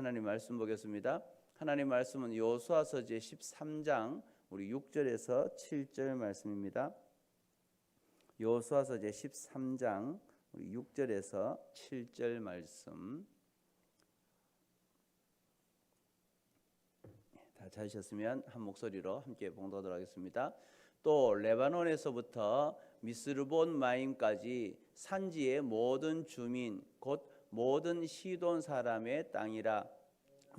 하나님 말씀 보겠습니다. 하나님 말씀은 여호수아서 제 13장 우리 6절에서 7절 말씀입니다. 여호수아서 제 13장 우리 6절에서 7절 말씀. 다 찾으셨으면 한 목소리로 함께 봉독하도록 하겠습니다. 또 레바논에서부터 미스르본 마임까지 산지의 모든 주민 곧 모든 시돈 사람의 땅이라.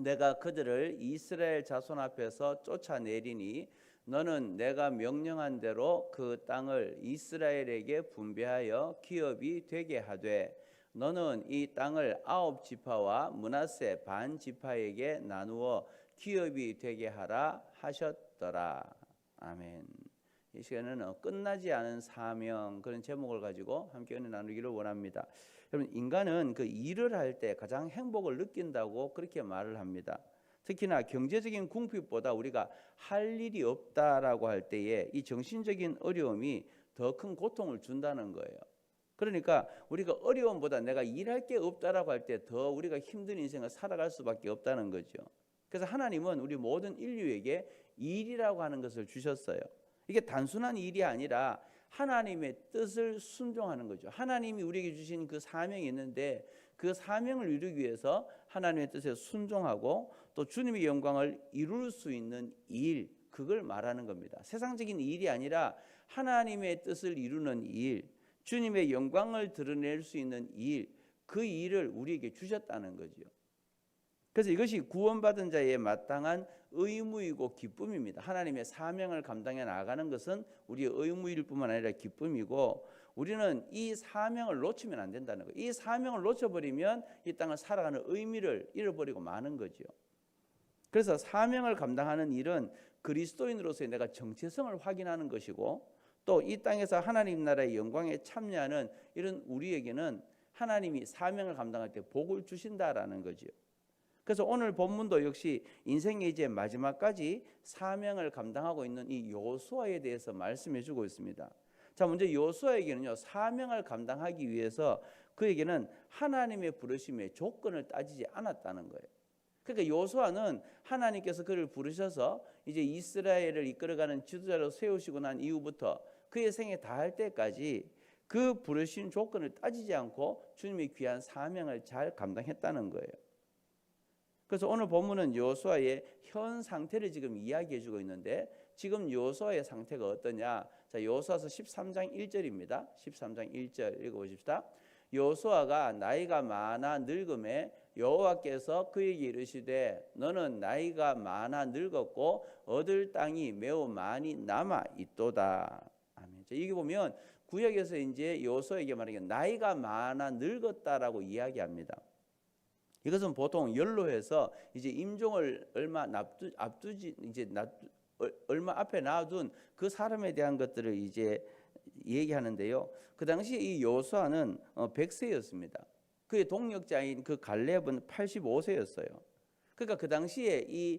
내가 그들을 이스라엘 자손 앞에서 쫓아내리니 너는 내가 명령한 대로 그 땅을 이스라엘에게 분배하여 기업이 되게 하되 너는 이 땅을 9지파와 므낫세 반 지파에게 나누어 기업이 되게 하라 하셨더라. 아멘. 이 시간에는 끝나지 않은 사명, 그런 제목을 가지고 함께 은혜 나누기를 원합니다. 여러분, 인간은 그 일을 할 때 가장 행복을 느낀다고 그렇게 말을 합니다. 특히나 경제적인 궁핍보다 우리가 할 일이 없다라고 할 때에 이 정신적인 어려움이 더 큰 고통을 준다는 거예요. 그러니까 우리가 어려움보다 내가 일할 게 없다라고 할 때 더 우리가 힘든 인생을 살아갈 수밖에 없다는 거죠. 그래서 하나님은 우리 모든 인류에게 일이라고 하는 것을 주셨어요. 이게 단순한 일이 아니라 하나님의 뜻을 순종하는 거죠. 하나님이 우리에게 주신 그 사명이 있는데 그 사명을 이루기 위해서 하나님의 뜻에 순종하고 또 주님의 영광을 이룰 수 있는 일, 그걸 말하는 겁니다. 세상적인 일이 아니라 하나님의 뜻을 이루는 일, 주님의 영광을 드러낼 수 있는 일, 그 일을 우리에게 주셨다는 거죠. 그래서 이것이 구원받은 자의 마땅한 의무이고 기쁨입니다. 하나님의 사명을 감당해 나가는 것은 우리의 의무일 뿐만 아니라 기쁨이고, 우리는 이 사명을 놓치면 안 된다는 거예요. 이 사명을 놓쳐버리면 이 땅을 살아가는 의미를 잃어버리고 마는 거죠. 그래서 사명을 감당하는 일은 그리스도인으로서의 내가 정체성을 확인하는 것이고, 또 이 땅에서 하나님 나라의 영광에 참여하는 이런 우리에게는 하나님이 사명을 감당할 때 복을 주신다라는 거죠. 그래서 오늘 본문도 역시 인생의 이제 마지막까지 사명을 감당하고 있는 이 여호수아에 대해서 말씀해 주고 있습니다. 자, 먼저 여호수아에게는요, 사명을 감당하기 위해서 그에게는 하나님의 부르심의 조건을 따지지 않았다는 거예요. 그러니까 여호수아는 하나님께서 그를 부르셔서 이제 이스라엘을 이끌어가는 지도자로 세우시고 난 이후부터 그의 생에 다할 때까지 그 부르신 조건을 따지지 않고 주님의 귀한 사명을 잘 감당했다는 거예요. 그래서 오늘 본문은 여호수아의 현 상태를 지금 이야기해 주고 있는데, 지금 여호수아의 상태가 어떠냐? 자, 여호수아서 13장 1절입니다. 13장 1절 읽어보십시다. 여호수아가 나이가 많아 늙음에 여호와께서 그에게 이르시되 너는 나이가 많아 늙었고 얻을 땅이 매우 많이 남아 있도다. 아멘. 자, 여기 보면 구약에서 이제 여호수아에게 말하기에 나이가 많아 늙었다라고 이야기합니다. 이것은 보통 연로해서 이제 임종을 얼마 얼마 앞에 놔둔 그 사람에 대한 것들을 이제 얘기하는데요. 그 당시에 이 여호수아는 100세였습니다. 그의 동력자인 그 갈렙은 85세였어요. 그러니까 그 당시에 이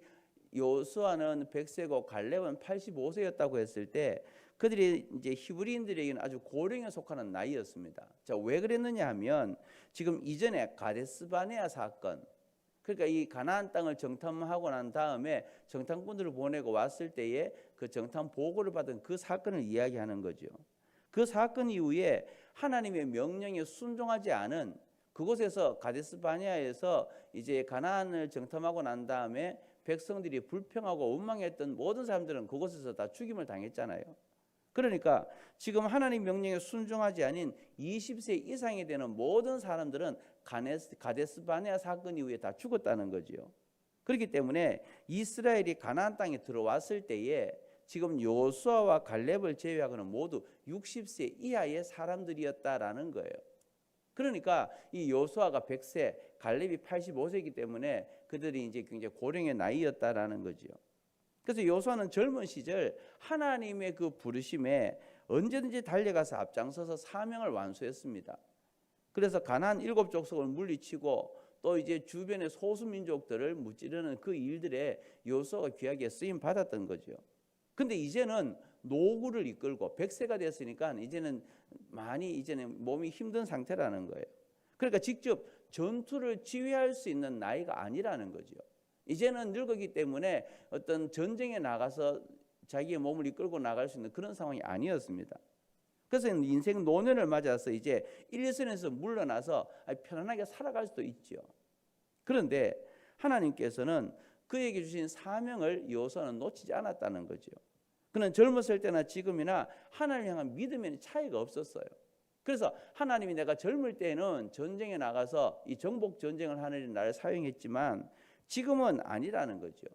여호수아는 100세고 갈렙은 85세였다고 했을 때 그들이 이제 히브리인들에게는 아주 고령에 속하는 나이였습니다. 자, 왜 그랬느냐 하면 지금 이전에 가데스바네아 사건, 그러니까 이 가나안 땅을 정탐하고 난 다음에 정탐꾼들을 보내고 왔을 때에 그 정탐 보고를 받은 그 사건을 이야기하는 거죠. 그 사건 이후에 하나님의 명령에 순종하지 않은 그곳에서 가데스바네아에서 이제 가나안을 정탐하고 난 다음에 백성들이 불평하고 원망했던 모든 사람들은 그곳에서 다 죽임을 당했잖아요. 그러니까 지금 하나님 명령에 순종하지 않은 20세 이상이 되는 모든 사람들은 가데스바네아 사건 이후에 다 죽었다는 거죠. 그렇기 때문에 이스라엘이 가나안 땅에 들어왔을 때에 지금 여호수아와 갈렙을 제외하고는 모두 60세 이하의 사람들이었다라는 거예요. 그러니까 이 여호수아가 100세, 갈렙이 85세이기 때문에 그들이 이제 굉장히 고령의 나이였다라는 거죠. 그래서 여호수아는 젊은 시절 하나님의 그 부르심에 언제든지 달려가서 앞장서서 사명을 완수했습니다. 그래서 가나안 7족속을 물리치고 또 이제 주변의 소수민족들을 무찌르는 그 일들에 여호수아가 귀하게 쓰임 받았던 거죠. 근데 이제는 노구를 이끌고 100세가 됐으니까 이제는 몸이 힘든 상태라는 거예요. 그러니까 직접 전투를 지휘할 수 있는 나이가 아니라는 거죠. 이제는 늙었기 때문에 어떤 전쟁에 나가서 자기의 몸을 이끌고 나갈 수 있는 그런 상황이 아니었습니다. 그래서 인생 노년을 맞아서 이제 일선에서 물러나서 편안하게 살아갈 수도 있죠. 그런데 하나님께서는 그에게 주신 사명을 요소는 놓치지 않았다는 거죠. 그는 젊었을 때나 지금이나 하나님을 향한 믿음에는 차이가 없었어요. 그래서 하나님이 내가 젊을 때는 전쟁에 나가서 이 정복 전쟁을 하는 나를 사용했지만 지금은 아니라는 거죠.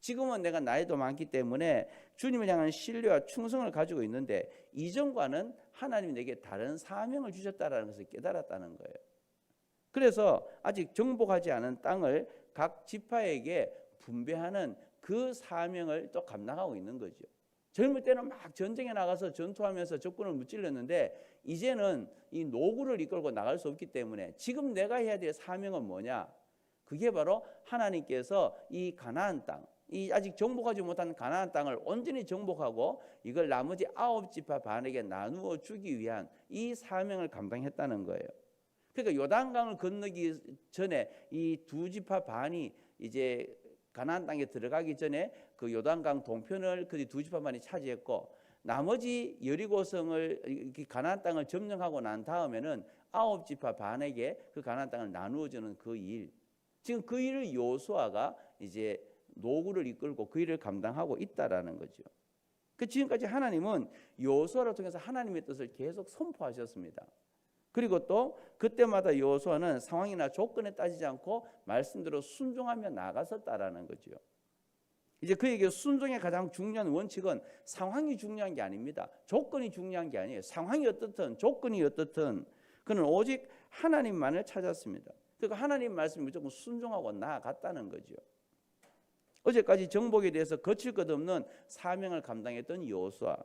지금은 내가 나이도 많기 때문에 주님을 향한 신뢰와 충성을 가지고 있는데 이전과는 하나님이 내게 다른 사명을 주셨다는 것을 깨달았다는 거예요. 그래서 아직 정복하지 않은 땅을 각 지파에게 분배하는 그 사명을 또 감당하고 있는 거죠. 젊을 때는 막 전쟁에 나가서 전투하면서 적군을 무찔렀는데 이제는 이 노구를 이끌고 나갈 수 없기 때문에 지금 내가 해야 될 사명은 뭐냐? 그게 바로 하나님께서 이 가나안 땅, 이 아직 정복하지 못한 가나안 땅을 온전히 정복하고 이걸 나머지 9지파 반에게 나누어 주기 위한 이 사명을 감당했다는 거예요. 그러니까 요단강을 건너기 전에 이 2지파 반이 이제 가나안 땅에 들어가기 전에 그 요단강 동편을 그 2지파 반이 차지했고 나머지 여리고성을 가나안 땅을 점령하고 난 다음에는 9지파 반에게 그 가나안 땅을 나누어 주는 그 일. 지금 그 일을 요수아가 이제 노구를 이끌고 그 일을 감당하고 있다라는 거죠. 그 지금까지 하나님은 요수아를 통해서 하나님의 뜻을 계속 선포하셨습니다. 그리고 또 그때마다 여호수아는 상황이나 조건에 따지지 않고 말씀대로 순종하며 나갔었다라는 거죠. 이제 그에게 순종의 가장 중요한 원칙은 상황이 중요한 게 아닙니다. 조건이 중요한 게 아니에요. 상황이 어떻든 조건이 어떻든 그는 오직 하나님만을 찾았습니다. 그러니까 하나님 말씀에 무조건 순종하고 나아갔다는 거죠. 어제까지 정복에 대해서 거칠 것 없는 사명을 감당했던 여호수아.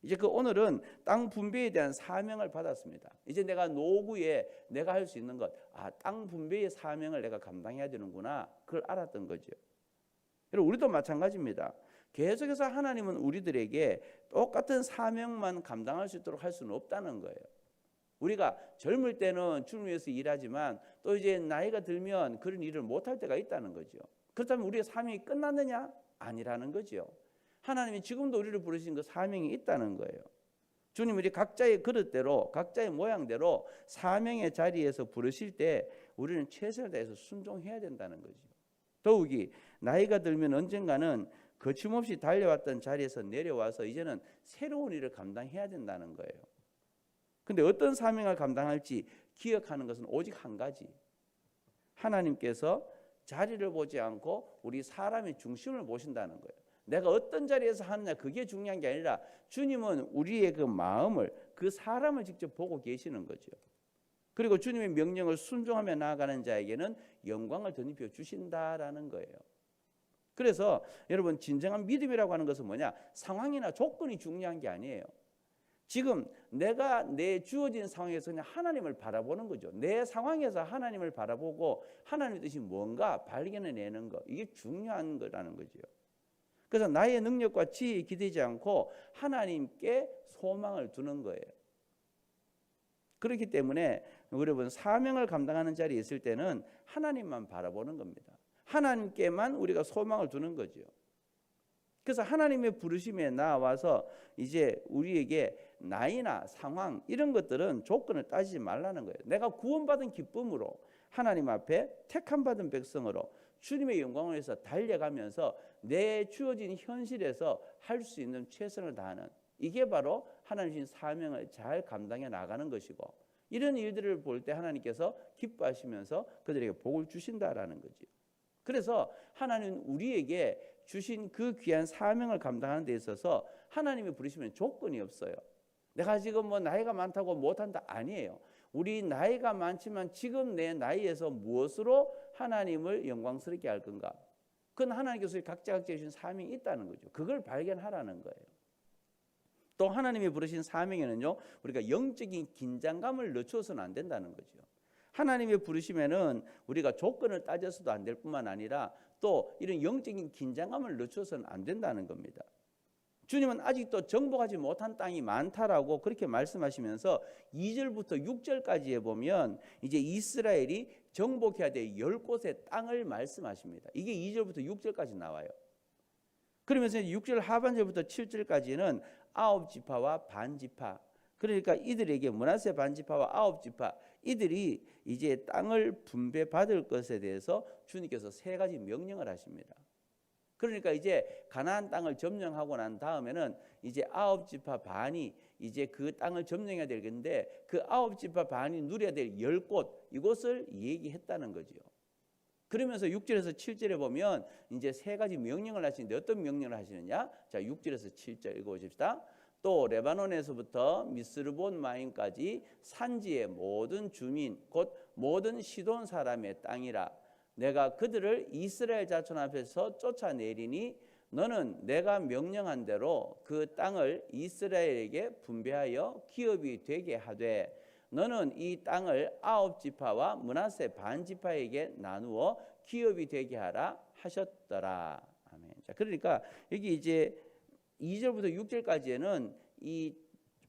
이제 그 오늘은 땅 분배에 대한 사명을 받았습니다. 이제 내가 노구에 내가 할 수 있는 것, 땅 분배의 사명을 내가 감당해야 되는구나. 그걸 알았던 거죠. 여러분 우리도 마찬가지입니다. 계속해서 하나님은 우리들에게 똑같은 사명만 감당할 수 있도록 할 수는 없다는 거예요. 우리가 젊을 때는 주님을 위해서 일하지만 또 이제 나이가 들면 그런 일을 못할 때가 있다는 거죠. 그렇다면 우리의 사명이 끝났느냐? 아니라는 거죠. 하나님이 지금도 우리를 부르신 그 사명이 있다는 거예요. 주님이 우리 각자의 그릇대로 각자의 모양대로 사명의 자리에서 부르실 때 우리는 최선을 다해서 순종해야 된다는 거죠. 더욱이 나이가 들면 언젠가는 거침없이 달려왔던 자리에서 내려와서 이제는 새로운 일을 감당해야 된다는 거예요. 근데 어떤 사명을 감당할지 기억하는 것은 오직 한 가지. 하나님께서 자리를 보지 않고 우리 사람의 중심을 보신다는 거예요. 내가 어떤 자리에서 하느냐 그게 중요한 게 아니라 주님은 우리의 그 마음을 그 사람을 직접 보고 계시는 거죠. 그리고 주님의 명령을 순종하며 나아가는 자에게는 영광을 덧입혀 주신다라는 거예요. 그래서 여러분 진정한 믿음이라고 하는 것은 뭐냐? 상황이나 조건이 중요한 게 아니에요. 지금 내가 내 주어진 상황에서 그냥 하나님을 바라보는 거죠. 내 상황에서 하나님을 바라보고 하나님의 뜻이 뭔가 발견해내는 것, 이게 중요한 거라는 거죠. 그래서 나의 능력과 지혜에 기대지 않고 하나님께 소망을 두는 거예요. 그렇기 때문에 여러분 사명을 감당하는 자리에 있을 때는 하나님만 바라보는 겁니다. 하나님께만 우리가 소망을 두는 거죠. 그래서 하나님의 부르심에 나와서 이제 우리에게 나이나 상황 이런 것들은 조건을 따지지 말라는 거예요. 내가 구원받은 기쁨으로 하나님 앞에 택함받은 백성으로 주님의 영광을 위해서 달려가면서 내 주어진 현실에서 할 수 있는 최선을 다하는 이게 바로 하나님 주신 사명을 잘 감당해 나가는 것이고 이런 일들을 볼 때 하나님께서 기뻐하시면서 그들에게 복을 주신다라는 거죠. 그래서 하나님은 우리에게 주신 그 귀한 사명을 감당하는 데 있어서 하나님이 부르시면 조건이 없어요. 내가 지금 뭐 나이가 많다고 못한다 아니에요. 우리 나이가 많지만 지금 내 나이에서 무엇으로 하나님을 영광스럽게 할 건가? 그건 하나님께서 각자 주신 사명이 있다는 거죠. 그걸 발견하라는 거예요. 또 하나님이 부르신 사명에는요, 우리가 영적인 긴장감을 늦춰서는 안 된다는 거죠. 하나님의 부르심에는 우리가 조건을 따져서도 안 될 뿐만 아니라 또 이런 영적인 긴장감을 늦춰서는 안 된다는 겁니다. 주님은 아직도 정복하지 못한 땅이 많다라고 그렇게 말씀하시면서 2절부터 6절까지에 보면 이제 이스라엘이 정복해야 될 10곳의 땅을 말씀하십니다. 이게 2절부터 6절까지 나와요. 그러면서 6절 하반절부터 7절까지는 9지파와 반지파, 그러니까 이들에게 므낫세 반지파와 9지파, 이들이 이제 땅을 분배받을 것에 대해서 주님께서 3가지 명령을 하십니다. 그러니까 이제 가나안 땅을 점령하고 난 다음에는 이제 9지파 반이 이제 그 땅을 점령해야 되겠는데, 그 9지파 반이 누려야 될 10곳, 이곳을 얘기했다는 거죠. 그러면서 6절에서 7절에 보면 이제 3가지 명령을 하시는데, 어떤 명령을 하시느냐? 자, 6절에서 7절 읽어보십시다. 또 레바논에서부터 미스르본 마임까지 산지의 모든 주민 곧 모든 시돈 사람의 땅이라. 내가 그들을 이스라엘 자손 앞에서 쫓아내리니 너는 내가 명령한 대로 그 땅을 이스라엘에게 분배하여 기업이 되게 하되, 너는 이 땅을 9지파와 므낫세 반지파에게 나누어 기업이 되게 하라 하셨더라. 아멘. 자, 그러니까 여기 이제 2절부터 6절까지에는 이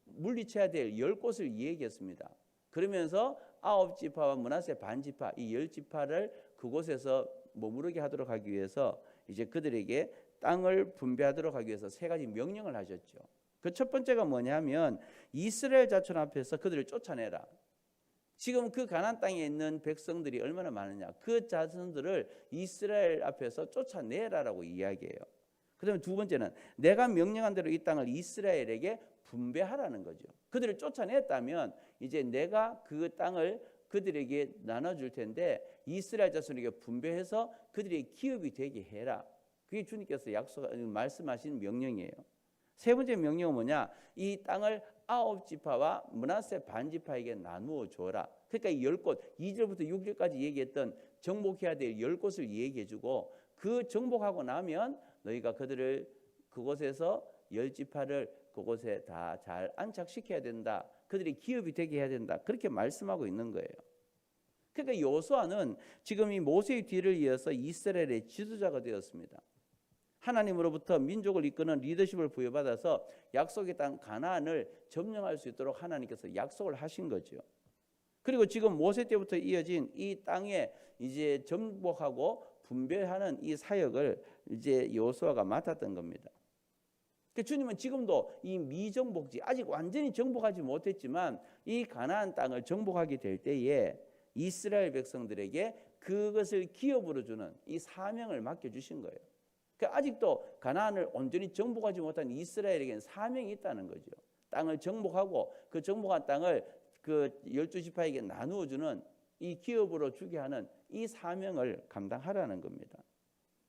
물리쳐야 될 10곳을 얘기했습니다. 그러면서 9지파와 므낫세 반지파, 이 10지파를 그곳에서 머무르게 하도록 하기 위해서 이제 그들에게 땅을 분배하도록 하기 위해서 3가지 명령을 하셨죠. 그 첫 번째가 뭐냐면 이스라엘 자손 앞에서 그들을 쫓아내라. 지금 그 가나안 땅에 있는 백성들이 얼마나 많으냐, 그 자손들을 이스라엘 앞에서 쫓아내라라고 이야기해요. 그다음에 두 번째는 내가 명령한 대로 이 땅을 이스라엘에게 분배하라는 거죠. 그들을 쫓아냈다면 이제 내가 그 땅을 그들에게 나눠줄 텐데 이스라엘 자손에게 분배해서 그들의 기업이 되게 해라. 그게 주님께서 말씀하신 명령이에요. 세 번째 명령은 뭐냐? 이 땅을 9지파와 므낫세 반지파에게 나누어 줘라. 그러니까 이 10곳, 2절부터 6절까지 얘기했던 정복해야 될 10곳을 얘기해주고, 그 정복하고 나면 너희가 그들을 그곳에서 10지파를 그곳에 다 잘 안착시켜야 된다. 그들이 기업이 되게 해야 된다. 그렇게 말씀하고 있는 거예요. 그러니까 여호수아는 지금 이 모세의 뒤를 이어서 이스라엘의 지도자가 되었습니다. 하나님으로부터 민족을 이끄는 리더십을 부여받아서 약속의 땅 가나안을 점령할 수 있도록 하나님께서 약속을 하신 거죠. 그리고 지금 모세 때부터 이어진 이 땅에 이제 정복하고 분배하는 이 사역을 이제 여호수아가 맡았던 겁니다. 주님은 지금도 이 미정복지, 아직 완전히 정복하지 못했지만 이 가나안 땅을 정복하게 될 때에 이스라엘 백성들에게 그것을 기업으로 주는 이 사명을 맡겨주신 거예요. 그러니까 아직도 가나안을 온전히 정복하지 못한 이스라엘에게는 사명이 있다는 거죠. 땅을 정복하고 그 정복한 땅을 그 12지파에게 나누어주는 이 기업으로 주게 하는 이 사명을 감당하라는 겁니다.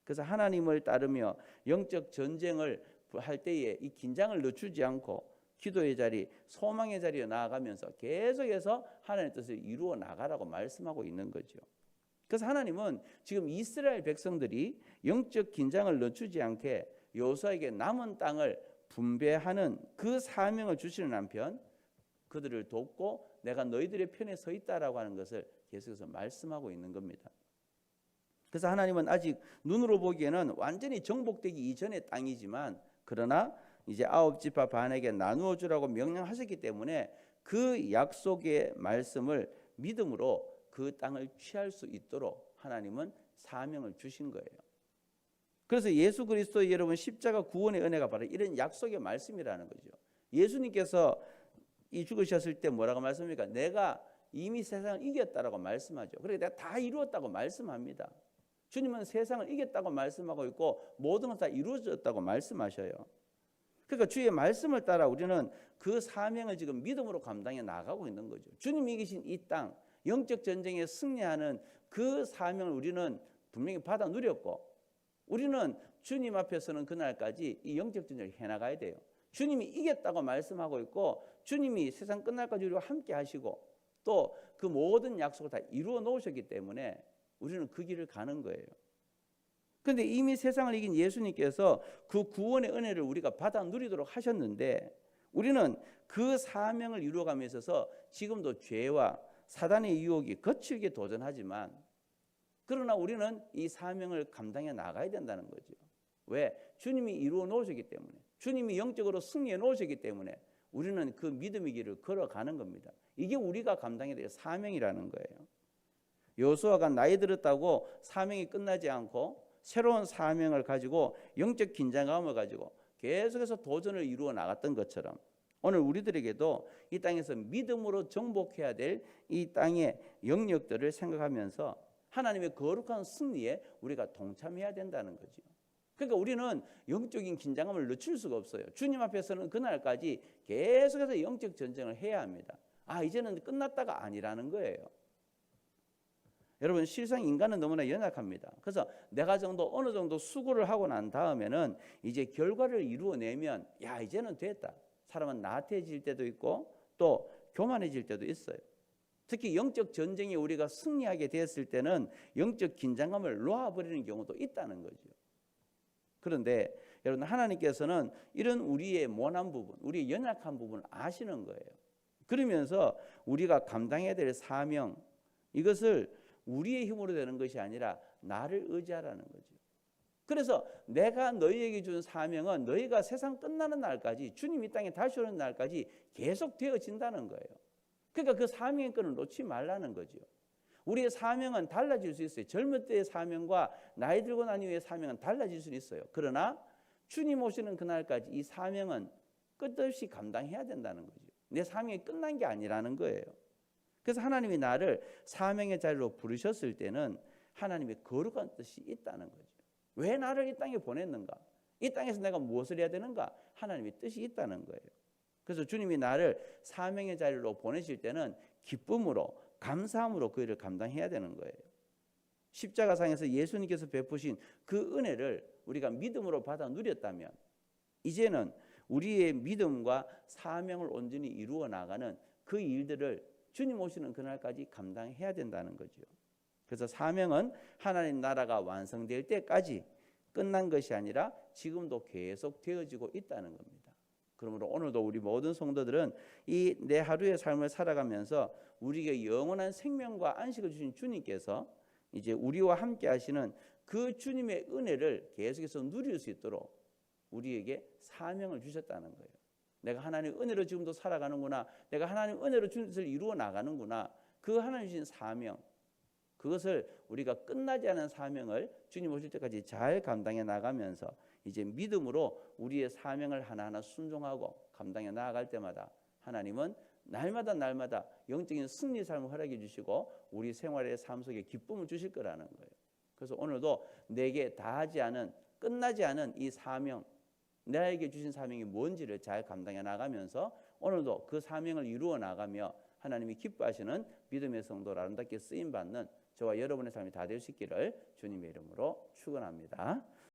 그래서 하나님을 따르며 영적 전쟁을 할 때에 이 긴장을 늦추지 않고 기도의 자리, 소망의 자리에 나아가면서 계속해서 하나님의 뜻을 이루어 나가라고 말씀하고 있는 거죠. 그래서 하나님은 지금 이스라엘 백성들이 영적 긴장을 늦추지 않게 여호수아에게 남은 땅을 분배하는 그 사명을 주시는 한편 그들을 돕고 내가 너희들의 편에 서 있다라고 하는 것을 계속해서 말씀하고 있는 겁니다. 그래서 하나님은 아직 눈으로 보기에는 완전히 정복되기 이전의 땅이지만, 그러나 이제 9지파 반에게 나누어 주라고 명령하셨기 때문에 그 약속의 말씀을 믿음으로 그 땅을 취할 수 있도록 하나님은 사명을 주신 거예요. 그래서 예수 그리스도의 여러분 십자가 구원의 은혜가 바로 이런 약속의 말씀이라는 거죠. 예수님께서 이 죽으셨을 때 뭐라고 말씀합니까? 내가 이미 세상을 이겼다라고 말씀하죠. 그러니까 내가 다 이루었다고 말씀합니다. 주님은 세상을 이겼다고 말씀하고 있고 모든 것 다 이루어졌다고 말씀하셔요. 그러니까 주의 말씀을 따라 우리는 그 사명을 지금 믿음으로 감당해 나가고 있는 거죠. 주님이 이기신 이 땅, 영적 전쟁에 승리하는 그 사명을 우리는 분명히 받아 누렸고, 우리는 주님 앞에서는 그날까지 이 영적 전쟁을 해나가야 돼요. 주님이 이겼다고 말씀하고 있고, 주님이 세상 끝날까지 우리와 함께 하시고 또 그 모든 약속을 다 이루어 놓으셨기 때문에 우리는 그 길을 가는 거예요. 그런데 이미 세상을 이긴 예수님께서 그 구원의 은혜를 우리가 받아 누리도록 하셨는데, 우리는 그 사명을 이루어감에 있어서 지금도 죄와 사단의 유혹이 거칠게 도전하지만, 그러나 우리는 이 사명을 감당해 나가야 된다는 거죠. 왜? 주님이 이루어 놓으셨기 때문에, 주님이 영적으로 승리해 놓으셨기 때문에 우리는 그 믿음의 길을 걸어가는 겁니다. 이게 우리가 감당해야 될 사명이라는 거예요. 여호수아가 나이 들었다고 사명이 끝나지 않고 새로운 사명을 가지고 영적 긴장감을 가지고 계속해서 도전을 이루어 나갔던 것처럼 오늘 우리들에게도 이 땅에서 믿음으로 정복해야 될 이 땅의 영역들을 생각하면서 하나님의 거룩한 승리에 우리가 동참해야 된다는 거죠. 그러니까 우리는 영적인 긴장감을 늦출 수가 없어요. 주님 앞에서는 그날까지 계속해서 영적 전쟁을 해야 합니다. 이제는 끝났다가 아니라는 거예요. 여러분, 실상 인간은 너무나 연약합니다. 그래서 내가 어느 정도 수고를 하고 난 다음에는 이제 결과를 이루어내면 이제는 됐다. 사람은 나태해질 때도 있고 또 교만해질 때도 있어요. 특히 영적 전쟁에 우리가 승리하게 됐을 때는 영적 긴장감을 놓아버리는 경우도 있다는 거죠. 그런데 여러분, 하나님께서는 이런 우리의 모난 부분, 우리의 연약한 부분을 아시는 거예요. 그러면서 우리가 감당해야 될 사명, 이것을 우리의 힘으로 되는 것이 아니라 나를 의지하라는 거죠. 그래서 내가 너희에게 준 사명은 너희가 세상 끝나는 날까지, 주님 이 땅에 다시 오는 날까지 계속 되어진다는 거예요. 그러니까 그 사명의 끈을 놓지 말라는 거죠. 우리의 사명은 달라질 수 있어요. 젊을 때의 사명과 나이 들고 난 이후의 사명은 달라질 수 있어요. 그러나 주님 오시는 그날까지 이 사명은 끝없이 감당해야 된다는 거죠. 내 사명이 끝난 게 아니라는 거예요. 그래서 하나님이 나를 사명의 자리로 부르셨을 때는 하나님의 거룩한 뜻이 있다는 거죠. 왜 나를 이 땅에 보냈는가? 이 땅에서 내가 무엇을 해야 되는가? 하나님의 뜻이 있다는 거예요. 그래서 주님이 나를 사명의 자리로 보내실 때는 기쁨으로, 감사함으로 그 일을 감당해야 되는 거예요. 십자가상에서 예수님께서 베푸신 그 은혜를 우리가 믿음으로 받아 누렸다면 이제는 우리의 믿음과 사명을 온전히 이루어 나가는 그 일들을 주님 오시는 그날까지 감당해야 된다는 거죠. 그래서 사명은 하나님 나라가 완성될 때까지 끝난 것이 아니라 지금도 계속 되어지고 있다는 겁니다. 그러므로 오늘도 우리 모든 성도들은 이 내 하루의 삶을 살아가면서 우리에게 영원한 생명과 안식을 주신 주님께서 이제 우리와 함께 하시는 그 주님의 은혜를 계속해서 누릴 수 있도록 우리에게 사명을 주셨다는 거예요. 내가 하나님의 은혜로 지금도 살아가는구나. 내가 하나님의 은혜로 주님을 이루어 나가는구나. 그 하나님 주신 사명, 그것을 우리가 끝나지 않은 사명을 주님 오실 때까지 잘 감당해 나가면서 이제 믿음으로 우리의 사명을 하나하나 순종하고 감당해 나아갈 때마다 하나님은 날마다 영적인 승리 삶을 허락해 주시고 우리 생활의 삶 속에 기쁨을 주실 거라는 거예요. 그래서 오늘도 내게 다하지 않은, 끝나지 않은 이 사명, 나에게 주신 사명이 뭔지를 잘 감당해 나가면서 오늘도 그 사명을 이루어 나가며 하나님이 기뻐하시는 믿음의 성도로 아름답게 쓰임받는 저와 여러분의 삶이 다 될 수 있기를 주님의 이름으로 축원합니다.